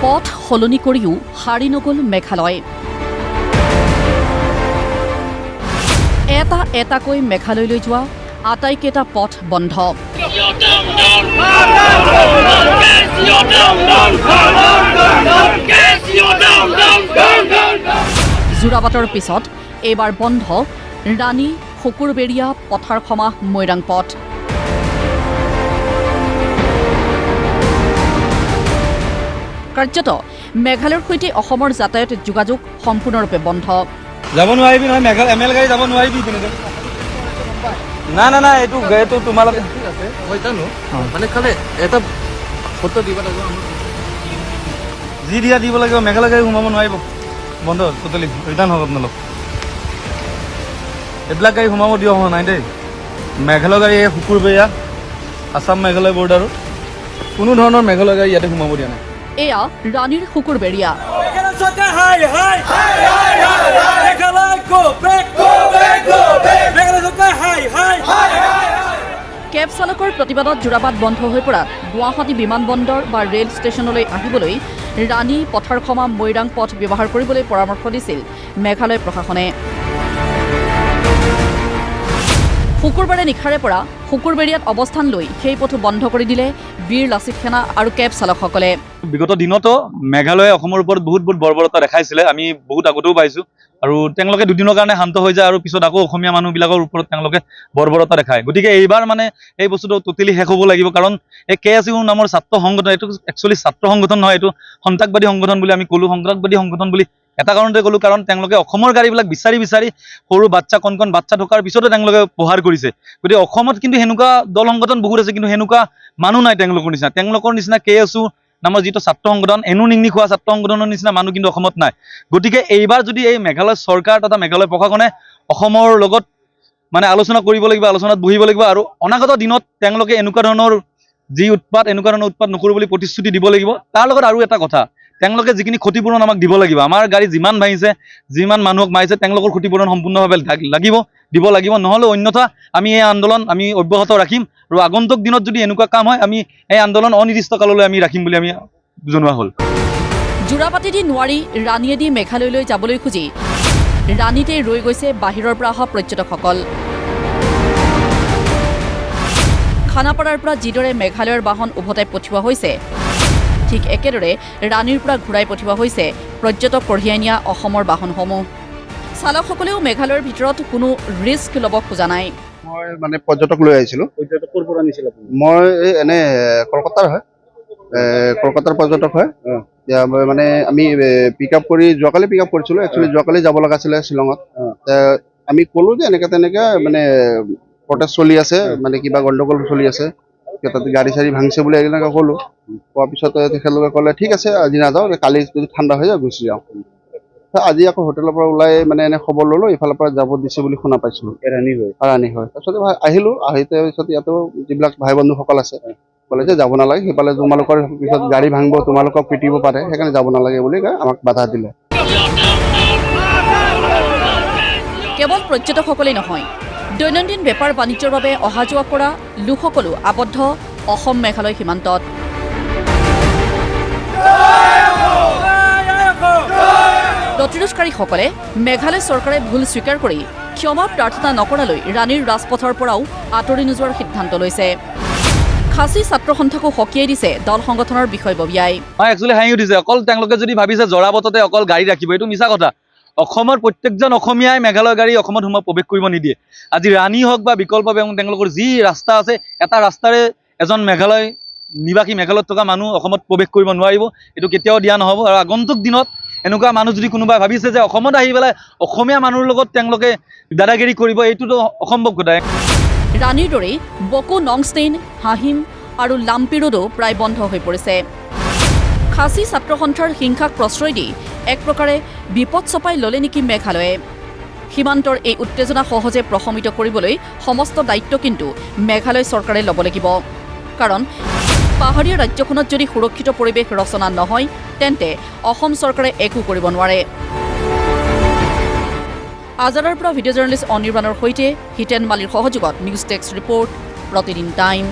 পথ সলনি কৰিও হাৰি নগ'ল মেঘালয়। এটা এটাকৈ মেঘালয়লৈ যোৱা আটাইকেইটা পথ বন্ধ। যোৰাবাটৰ পিছত এইবাৰ বন্ধ ৰাণী শুকুৰবেৰীয়া পথাৰখমা মৈৰাং পথ। কাৰ্যত মেঘালয়ৰ সৈতে অসমৰ যাতায়াত যোগাযোগ সম্পূৰ্ণৰূপে বন্ধ। যাব নোৱাৰিবি নহয়, মেঘালয় এম এল গাড়ী যাব নোৱাৰিবি তেনেকৈ। না না না এইটো তোমালোকে মই জানো মানে খালি এটা ফটো দিব লাগিব, যি দিয়া দিব লাগিব। মেঘালয় গাড়ী সোমাব নোৱাৰিব, বন্ধ ট'টেলি, ৰিটাৰ্ণ হ'ব আপোনালোক। এইবিলাক গাড়ী সোমাব দিয়া হোৱা নাই দেই। মেঘালয় গাড়ী এই শুকুৰবেৰীয়া আছাম মেঘালয় বৰ্ডাৰত কোনো ধৰণৰ মেঘালয় গাড়ী ইয়াতে সোমাব দিয়া নাই। এয়া ৰাণীৰ শুকুৰবেৰীয়া। কেব চালকৰ প্ৰতিবাদত যোৰাবাট বন্ধ হৈ পৰাত গুৱাহাটী বিমানবন্দৰ বা ৰেল ষ্টেচনলৈ আহিবলৈ ৰাণী পথাৰখমা মৈৰাং পথ ব্যৱহাৰ কৰিবলৈ পৰামৰ্শ দিছিল মেঘালয় প্ৰশাসনে। শুকুৰবাৰে নিশাৰে পৰা শুকুৰবেৰীয়াত অৱস্থান লৈ সেই পথো বন্ধ কৰি দিলে বীৰ লাচিত সেনা আৰু কেব চালকসকলে। বিগত দিনতো মেঘালয়ে অসমৰ ওপৰত বহুত বৰ্বৰতা দেখাইছিলে, আমি বহুত আগতেও পাইছোঁ। আৰু তেওঁলোকে দুদিনৰ কাৰণে শান্ত হৈ যায় আৰু পিছত আকৌ অসমীয়া মানুহবিলাকৰ ওপৰত তেওঁলোকে বৰ্বৰতা দেখায়। গতিকে এইবাৰ মানে এই বস্তুটো ট'টেলি শেষ হ'ব লাগিব, কাৰণ এই KSU নামৰ ছাত্ৰ সংগঠন, এইটো একচুৱেলি ছাত্ৰ সংগঠন নহয়, এইটো সন্ত্ৰাসবাদী সংগঠন বুলি আমি ক'লোঁ। সন্ত্ৰাসবাদী সংগঠন বুলি এটা কাৰণতে ক'লোঁ, কাৰণ তেওঁলোকে অসমৰ গাড়ীবিলাক বিচাৰি সৰু বাচ্চা কণ বাচ্চা থকাৰ পিছতো তেওঁলোকে প্ৰহাৰ কৰিছে। গতিকে অসমত কিন্তু সেনেকুৱা দল সংগঠন বহুত আছে, কিন্তু সেনেকুৱা মানুহ নাই তেওঁলোকৰ নিচিনা KSU নামৰ যিটো ছাত্ৰ সংগঠন, নিংনি খোৱা ছাত্ৰ সংগঠনৰ নিচিনা মানুহ কিন্তু অসমত নাই। গতিকে এইবাৰ যদি এই মেঘালয় চৰকাৰ তথা মেঘালয় প্ৰশাসনে অসমৰ লগত মানে আলোচনা কৰিব লাগিব, আলোচনাত বহিব লাগিব, আৰু অনাগত দিনত তেওঁলোকে এনেকুৱা ধৰণৰ উৎপাত নকৰোঁ বুলি প্ৰতিশ্ৰুতি দিব লাগিব। তাৰ লগত আৰু এটা কথা, তেওঁলোকে যিখিনি ক্ষতিপূৰণ আমাক দিব লাগিব। আমাৰ গাড়ী যিমান ভাঙিছে, যিমান মানুহক মাৰিছে, তেওঁলোকৰ ক্ষতিপূৰণ সম্পূৰ্ণভাৱে দিব লাগিব। নহ'লে অন্যথা আমি এই আন্দোলন আমি অব্যাহত ৰাখিম, আৰু আগন্তুক দিনত যদি এনেকুৱা কাম হয় আমি এই আন্দোলন অনিৰ্দিষ্ট কাললৈ আমি ৰাখিম বুলি আমি জনোৱা হ'ল। যোৰাবাটেদি নোৱাৰি ৰাণীয়েদি মেঘালয়লৈ যাবলৈ খুজি ৰাণীতে ৰৈ গৈছে বাহিৰৰ পৰা অহা পৰ্যটকসকল। খানাপাৰাৰ পৰা যিদৰে মেঘালয়ৰ বাহন উভতাই পঠিওৱা হৈছে, ঠিক একেদৰে ৰাণীৰ পৰা ঘূৰাই পঠিওৱা হৈছে পৰ্যটক কঢ়িয়াই নিয়া অসমৰ বাহনসমূহ। চালকসকলেও মেঘালয়ৰ ভিতৰত কোনো ৰিস্ক ল'ব খোজা নাই। মই মানে পৰ্যটক লৈ আহিছিলোঁ। পৰ্যটক ক'ৰ পৰা আনিছিল আপুনি? মই এনে কলকাতাৰ হয়, কলকাতাৰ পৰ্যটক হয়। এতিয়া মই মানে আমি যোৱাকালি পিক আপ কৰিছিলোঁ। একচুৱেলি যোৱাকালি যাব লগা আছিলে শ্বিলঙত। আমি ক'লোঁ যে এনেকৈ তেনেকৈ মানে প্ৰটেষ্ট চলি আছে, মানে কিবা গণ্ডগোল চলি আছে, তাতে গাড়ী চাড়ী ভাঙিছে বুলি এনেকৈ ক'লোঁ। কোৱাৰ পিছত তেখেতলোকে ক'লে ঠিক আছে আজি নাযাওঁ, কালি যদি ঠাণ্ডা হৈ যায় গুচি যাওঁ। আজি আকৌ হোটেলৰ পৰা ওলাই মানে এনে খবৰ ল'লোঁ, ইফালৰ পৰা যাব দিছে বুলি শুনা পাইছিলোঁ। ৰাণী হয়। তাৰপিছত আহিলোঁ, পিছত ইয়াতো যিবিলাক ভাই বন্ধুসকল আছে ক'লে যে যাব নালাগে, সেইফালে তোমালোকৰ পিছত গাড়ী ভাঙিব, তোমালোকক পিটিব পাৰে, সেইকাৰণে যাব নালাগে বুলি আমাক বাধা দিলে। কেৱল পৰ্যটকসকলেই নহয়, দৈনন্দিন বেপাৰ বাণিজ্যৰ বাবে অহা যোৱা কৰা লোকসকলো আবদ্ধ অসম মেঘালয় সীমান্তত। প্ৰতিৰোধকাৰীসকলে মেঘালয় চৰকাৰে ভুল স্বীকাৰ কৰি ক্ষমা প্ৰাৰ্থনা নকৰালৈ ৰাণীৰ ৰাজপথৰ পৰাও আঁতৰি নোযোৱাৰ সিদ্ধান্ত লৈছে। খাচী ছাত্ৰ সন্থাকো সকীয়াই দিছে দল সংগঠনৰ বিষয়ববীয়াই। একচুৱেলি হাঁহি উঠিছে, অকল তেওঁলোকে যদি ভাবিছে জৰাবততে অকল গাড়ী ৰাখিব, এইটো মিছা কথা। অসমৰ প্ৰত্যেকজন অসমীয়াই মেঘালয় গাড়ী অসমত প্ৰৱেশ কৰিব নিদিয়ে। আজি ৰাণী হওক বা বিকল্পভাৱে তেওঁলোকৰ যি ৰাস্তা আছে, এটা ৰাস্তাৰে এজন মেঘালয়ত থকা মানুহ অসমত প্ৰৱেশ কৰিব নোৱাৰিব, এইটো কেতিয়াও দিয়া নহ'ব। আৰু আগন্তুক দিনত এনেকুৱা মানুহ যদি কোনোবাই ভাবিছে যে অসমত আহি পেলাই অসমীয়া মানুহৰ লগত তেওঁলোকে দাদাগিৰি কৰিব, এইটোতো অসম্ভৱ কথা। ৰাণীৰ দৰেই বকো নংষ্টেইন, হাহিম আৰু লাম্পিৰোডো প্ৰায় বন্ধ হৈ পৰিছে। খাচী ছাত্ৰ সন্থাৰ হিংসাক প্ৰশ্ৰয় দি এক প্ৰকাৰে বিপদ চপাই ল'লে নেকি মেঘালয়ে? সীমান্তৰ এই উত্তেজনা সহজে প্ৰশমিত কৰিবলৈ সমস্ত দায়িত্ব কিন্তু মেঘালয় চৰকাৰে ল'ব লাগিব। কাৰণ পাহাৰীয়া ৰাজ্যখনত যদি সুৰক্ষিত পৰিৱেশ ৰচনা নহয়, তেন্তে অসম চৰকাৰে একো কৰিব নোৱাৰে। আজাৰাৰ পৰা ভিডিঅ' জাৰ্নেলিষ্ট অনিৰ্বাণৰ সৈতে হিতেন মালিৰ সহযোগত নিউজ ডেস্ক ৰিপৰ্ট, প্ৰতিদিন টাইম।